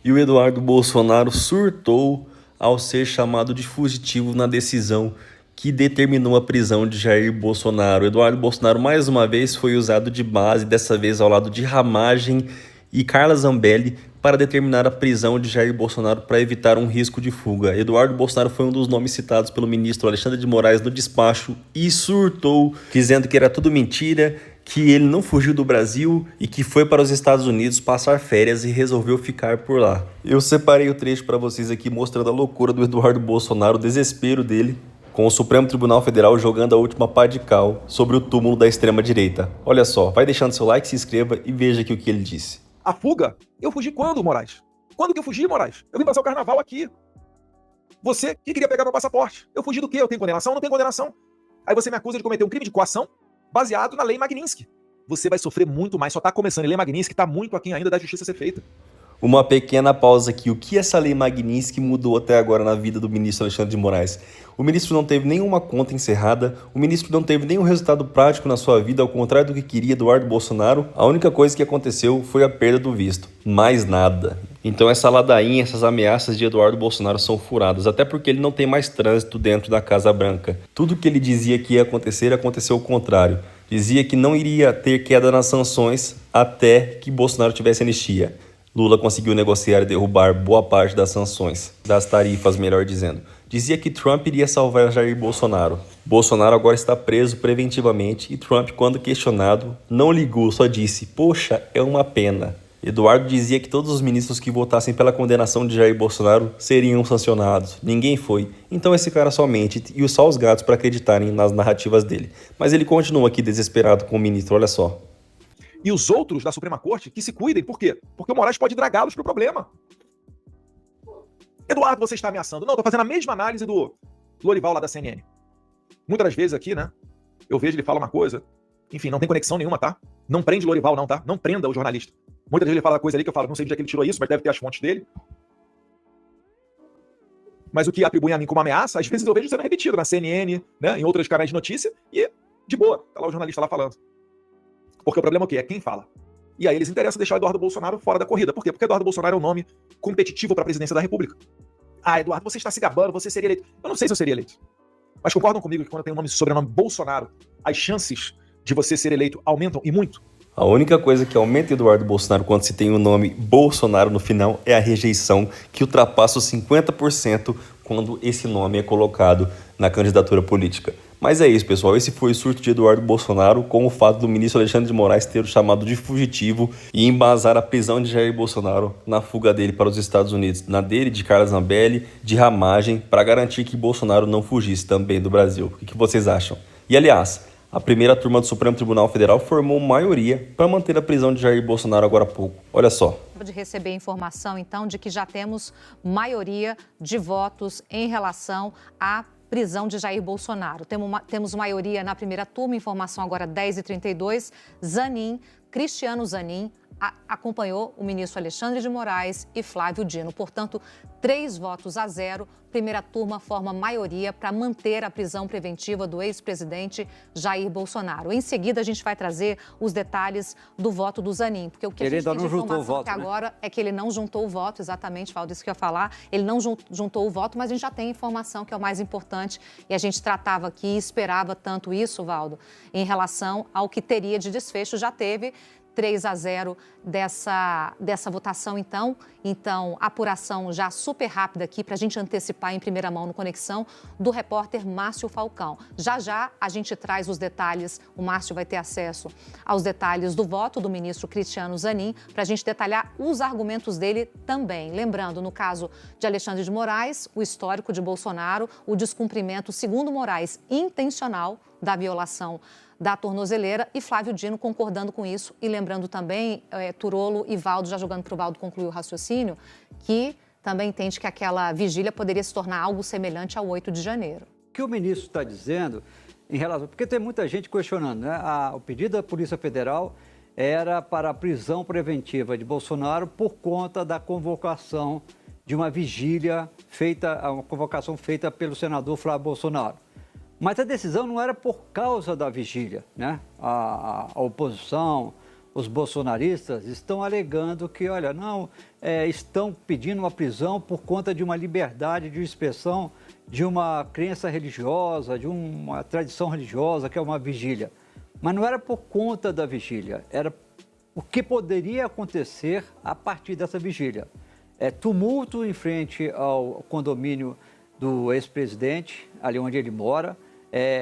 E o Eduardo Bolsonaro surtou ao ser chamado de fugitivo na decisão que determinou a prisão de Jair Bolsonaro. Eduardo Bolsonaro mais uma vez foi usado de base, dessa vez ao lado de Ramagem e Carla Zambelli, para determinar a prisão de Jair Bolsonaro para evitar um risco de fuga. Eduardo Bolsonaro foi um dos nomes citados pelo ministro Alexandre de Moraes no despacho e surtou, dizendo que era tudo mentira, que ele não fugiu do Brasil e que foi para os Estados Unidos passar férias e resolveu ficar por lá. Eu separei o trecho para vocês aqui mostrando a loucura do Eduardo Bolsonaro, o desespero dele, com o Supremo Tribunal Federal jogando a última pá de cal sobre o túmulo da extrema-direita. Olha só, vai deixando seu like, se inscreva e veja aqui o que ele disse. A fuga? Eu fugi quando, Moraes? Quando que eu fugi, Moraes? Eu vim passar o carnaval aqui. Você que queria pegar meu passaporte. Eu fugi do quê? Eu tenho condenação? Não tenho condenação. Aí você me acusa de cometer um crime de coação baseado na lei Magnitsky. Você vai sofrer muito mais, só tá começando. A lei Magnitsky tá muito aquém ainda da justiça ser feita. Uma pequena pausa aqui. O que essa lei Magnitsky mudou até agora na vida do ministro Alexandre de Moraes? O ministro não teve nenhuma conta encerrada, o ministro não teve nenhum resultado prático na sua vida, ao contrário do que queria Eduardo Bolsonaro. A única coisa que aconteceu foi a perda do visto. Mais nada. Então essa ladainha, essas ameaças de Eduardo Bolsonaro são furadas, até porque ele não tem mais trânsito dentro da Casa Branca. Tudo que ele dizia que ia acontecer, aconteceu o contrário. Dizia que não iria ter queda nas sanções até que Bolsonaro tivesse anistia. Lula conseguiu negociar e derrubar boa parte das sanções, das tarifas, melhor dizendo. Dizia que Trump iria salvar Jair Bolsonaro. Bolsonaro agora está preso preventivamente e Trump, quando questionado, não ligou, só disse: "Poxa, é uma pena". Eduardo dizia que todos os ministros que votassem pela condenação de Jair Bolsonaro seriam sancionados. Ninguém foi. Então esse cara só mente e só os gatos para acreditarem nas narrativas dele. Mas ele continua aqui desesperado com o ministro, olha só. E os outros da Suprema Corte que se cuidem. Por quê? Porque o Moraes pode dragá-los pro problema. Eduardo, você está ameaçando. Não, tô fazendo a mesma análise do Lorival lá da CNN. Muitas das vezes aqui, né, eu vejo ele fala uma coisa, enfim, não tem conexão nenhuma, tá? Não prende Lorival não, tá? Não prenda o jornalista. Muitas vezes ele fala coisa ali que eu falo, não sei de onde é que ele tirou isso, mas deve ter as fontes dele. Mas o que atribui a mim como ameaça, às vezes eu vejo sendo repetido na CNN, né, em outros canais de notícia, e de boa, tá lá o jornalista lá falando. Porque o problema é o quê? É quem fala. E aí eles interessam deixar o Eduardo Bolsonaro fora da corrida. Por quê? Porque Eduardo Bolsonaro é um nome competitivo para a presidência da República. Ah, Eduardo, você está se gabando, você seria eleito. Eu não sei se eu seria eleito. Mas concordam comigo que quando tem um nome e sobrenome Bolsonaro, as chances de você ser eleito aumentam e muito? A única coisa que aumenta Eduardo Bolsonaro quando se tem o nome Bolsonaro no final é a rejeição, que ultrapassa os 50% quando esse nome é colocado na candidatura política. Mas é isso, pessoal. Esse foi o surto de Eduardo Bolsonaro com o fato do ministro Alexandre de Moraes ter o chamado de fugitivo e embasar a prisão de Jair Bolsonaro na fuga dele para os Estados Unidos, na dele, de Carla Zambelli, de Ramagem, para garantir que Bolsonaro não fugisse também do Brasil. O que vocês acham? E, aliás, a primeira turma do Supremo Tribunal Federal formou maioria para manter a prisão de Jair Bolsonaro agora há pouco. Olha só. De receber informação, então, de que já temos maioria de votos em relação à prisão de Jair Bolsonaro. Temos maioria na primeira turma, informação agora 10h32. Cristiano Zanin, acompanhou o ministro Alexandre de Moraes e Flávio Dino. Portanto, 3-0. Primeira turma forma maioria para manter a prisão preventiva do ex-presidente Jair Bolsonaro. Em seguida, a gente vai trazer os detalhes do voto do Zanin, porque o que ele a gente ainda tem de não juntou o informação voto, até agora é que ele não juntou o voto, exatamente, Valdo, isso que eu ia falar. Ele não juntou o voto, mas a gente já tem informação que é o mais importante e a gente tratava aqui e esperava tanto isso, Valdo, em relação ao que teria de desfecho. Já teve 3-0 dessa votação, então. Então, apuração já super rápida aqui para a gente antecipar em primeira mão no Conexão do repórter Márcio Falcão. Já a gente traz os detalhes, o Márcio vai ter acesso aos detalhes do voto do ministro Cristiano Zanin para a gente detalhar os argumentos dele também. Lembrando, no caso de Alexandre de Moraes, o histórico de Bolsonaro, o descumprimento, segundo Moraes, intencional da violação da tornozeleira e Flávio Dino concordando com isso e lembrando também, Turolo e Valdo, já jogando para o Valdo concluir o raciocínio, que também entende que aquela vigília poderia se tornar algo semelhante ao 8 de janeiro. O que o ministro está dizendo em relação... Porque tem muita gente questionando, né? O pedido da Polícia Federal era para a prisão preventiva de Bolsonaro por conta da convocação de uma vigília uma convocação feita pelo senador Flávio Bolsonaro. Mas a decisão não era por causa da vigília, né? A oposição, os bolsonaristas estão alegando que, olha, não, estão pedindo uma prisão por conta de uma liberdade de expressão de uma crença religiosa, de uma tradição religiosa, que é uma vigília. Mas não era por conta da vigília, era o que poderia acontecer a partir dessa vigília. Tumulto em frente ao condomínio do ex-presidente, ali onde ele mora,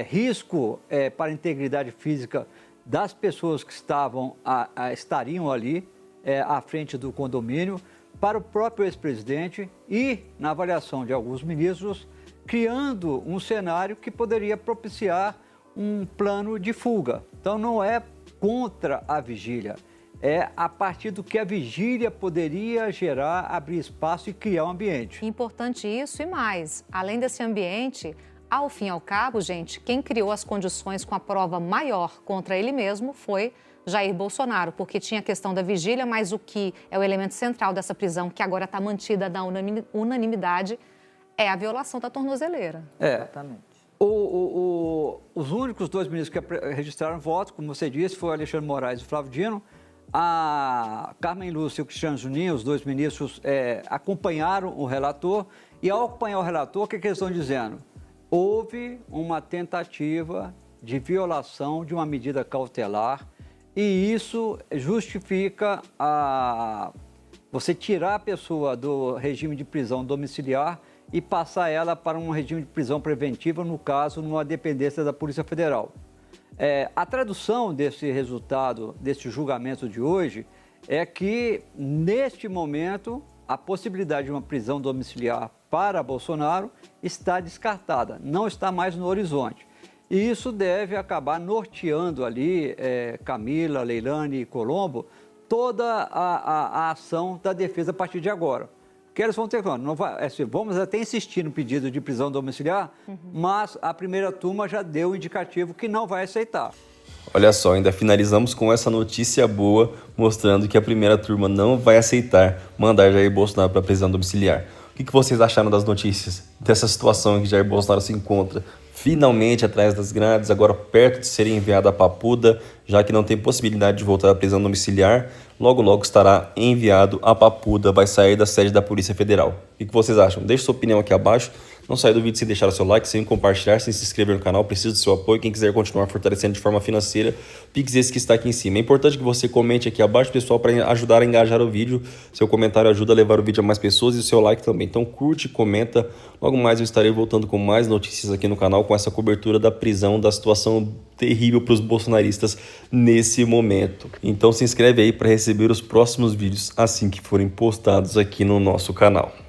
risco para a integridade física das pessoas que estariam ali à frente do condomínio, para o próprio ex-presidente e, na avaliação de alguns ministros, criando um cenário que poderia propiciar um plano de fuga. Então, não é contra a vigília, é a partir do que a vigília poderia gerar, abrir espaço e criar um ambiente. Importante isso e mais, além desse ambiente, ao fim e ao cabo, gente, quem criou as condições com a prova maior contra ele mesmo foi Jair Bolsonaro, porque tinha a questão da vigília, mas o que é o elemento central dessa prisão, que agora está mantida na unanimidade, é a violação da tornozeleira. Exatamente. Os únicos 2 ministros que registraram voto, como você disse, foi o Alexandre Moraes e o Flávio Dino. A Carmen Lúcia e o Cristiano Juninho, os 2 ministros, acompanharam o relator. E ao acompanhar o relator, o que eles estão dizendo? Houve uma tentativa de violação de uma medida cautelar e isso justifica você tirar a pessoa do regime de prisão domiciliar e passar ela para um regime de prisão preventiva, no caso, numa dependência da Polícia Federal. A tradução desse resultado, desse julgamento de hoje, é que, neste momento, a possibilidade de uma prisão domiciliar para Bolsonaro está descartada, não está mais no horizonte. E isso deve acabar norteando ali Camila, Leilani e Colombo toda a ação da defesa a partir de agora. Porque eles vão ter, não vai, vamos até insistir no pedido de prisão domiciliar, mas a primeira turma já deu o indicativo que não vai aceitar. Olha só, ainda finalizamos com essa notícia boa, mostrando que a primeira turma não vai aceitar mandar Jair Bolsonaro para a prisão domiciliar. O que vocês acharam das notícias, dessa situação em que Jair Bolsonaro se encontra finalmente atrás das grades, agora perto de ser enviado à Papuda, já que não tem possibilidade de voltar à prisão domiciliar, logo estará enviado à Papuda, vai sair da sede da Polícia Federal. O que vocês acham? Deixe sua opinião aqui abaixo. Não saia do vídeo sem deixar o seu like, sem compartilhar, sem se inscrever no canal. Preciso do seu apoio. Quem quiser continuar fortalecendo de forma financeira, Pix esse que está aqui em cima. É importante que você comente aqui abaixo, pessoal, para ajudar a engajar o vídeo. Seu comentário ajuda a levar o vídeo a mais pessoas e o seu like também. Então curte, comenta. Logo mais eu estarei voltando com mais notícias aqui no canal, com essa cobertura da prisão, da situação terrível para os bolsonaristas nesse momento. Então se inscreve aí para receber os próximos vídeos assim que forem postados aqui no nosso canal.